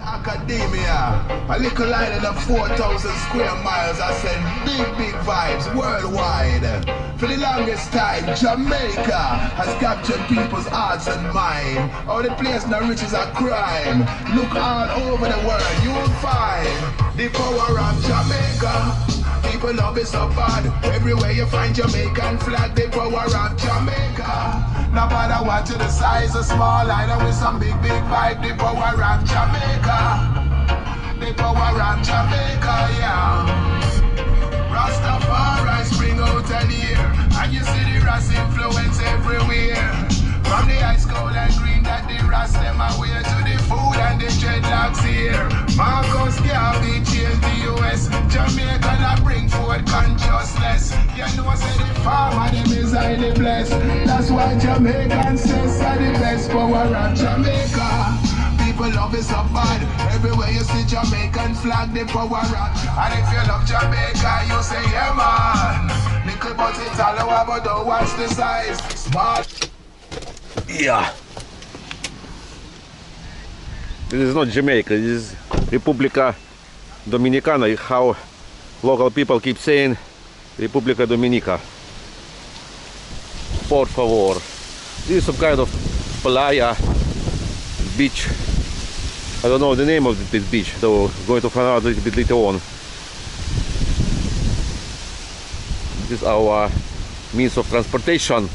Academia, a little island of 4,000 square miles. I send big vibes worldwide. For the longest time, Jamaica has captured people's hearts and mind. All the place now riches are crime. Look all over the world, you will find the power of Jamaica. People love it so bad. Everywhere you find Jamaican flag, the power of Jamaica. No matter what to the size, a small island with some big vibe, the power of Jamaica. The power of Jamaica, yeah. Rastafari spring out of the air, and you see the Ras influence everywhere. From the ice cold and green that the Ras them away to the food and the dreadlocks here. Marcus Garvey changed the US, Jamaica that bring forth consciousness. You know say the farmer them is highly blessed. That's why Jamaicans say are the best power of Jamaica. People love it so bad. Everywhere you see Jamaican flag, the power of. And if you love Jamaica, you say yeah man. Little but it's all over, but don't watch the size. Smart. Yeah. This is not Jamaica, this is República Dominicana, how local people keep saying República Dominica. Por favor. This is some kind of playa beach. I don't know the name of this beach, so I'm going to find out a little bit later on. This is our means of transportation.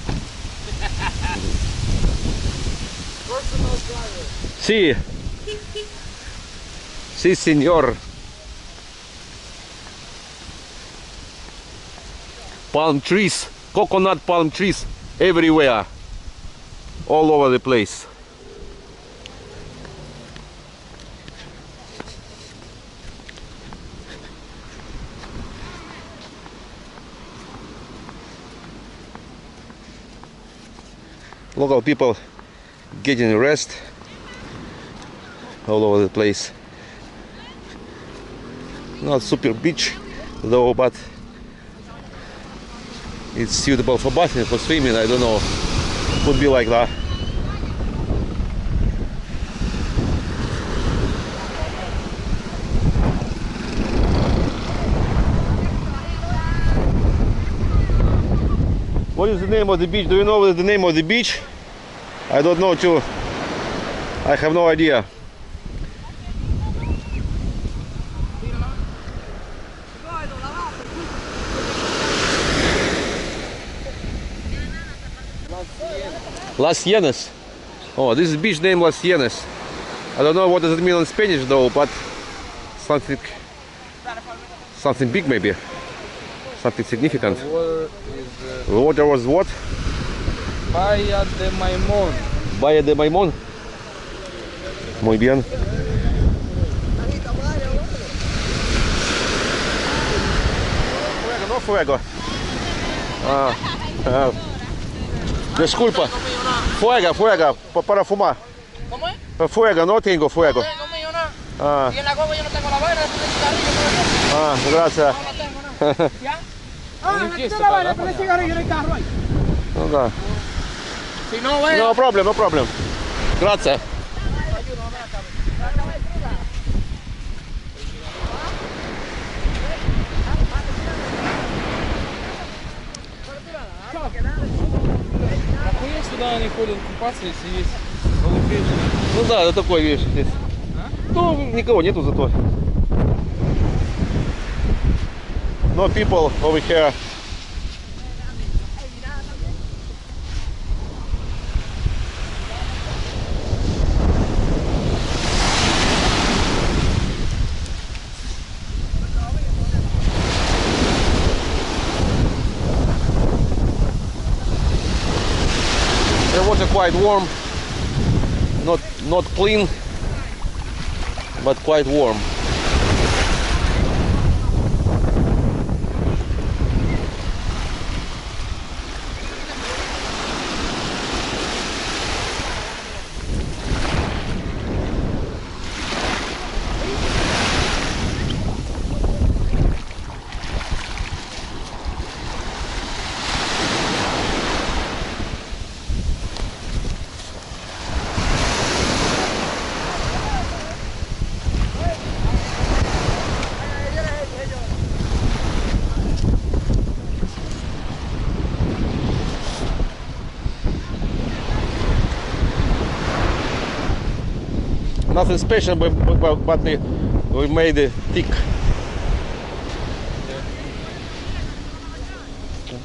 Sí. Sí, señor. Palm trees, coconut palm trees everywhere, all over the place. Local people getting rest all over the place. Not super beach though, but it's suitable for bathing, for swimming. I don't know, could be like that. What is the name of the beach? Do you know the name of the beach? I don't know too. I have no idea. Las Yenes. Oh, this is beach name Las Yenes. I don't know what does it mean in Spanish though, but something big maybe. Something significant. The water was what? Bahía de Maimón. Bahía de Maimón. Muy bien. Fuego, no fuego. Desculpa. Fuego, para fumar. ¿Cómo es? Fuego, no tengo fuego. No me dio nada. Y en la guagua yo no tengo la vaina, después el cigarrillo. Gracias. No la tengo nada. ¿Ya? No quieres la vaina, después el cigarrillo en el carro ahí. Okay. Si no, ve. No problem, no problem. Grazie. Охуеть, сюда они ходят купаться, если есть голубей. Ну да, это такой, видишь, здесь. Ну, никого нету зато. No people over here. The water quite warm, not clean, but quite warm. Nothing special, but we made it thick.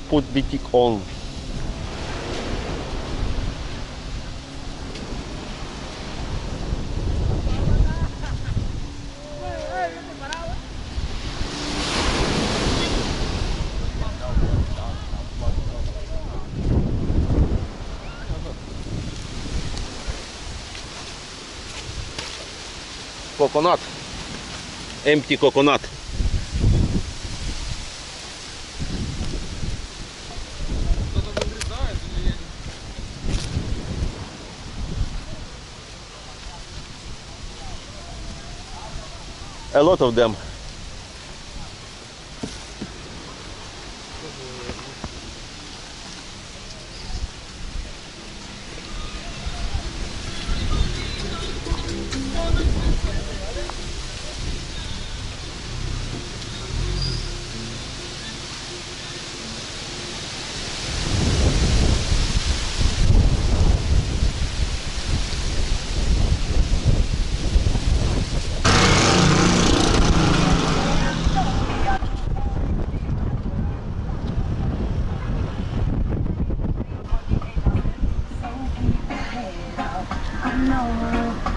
Put the thick on. Coconut, empty coconut. A lot of them. I know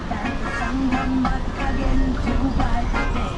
that the sun will not again to bright day.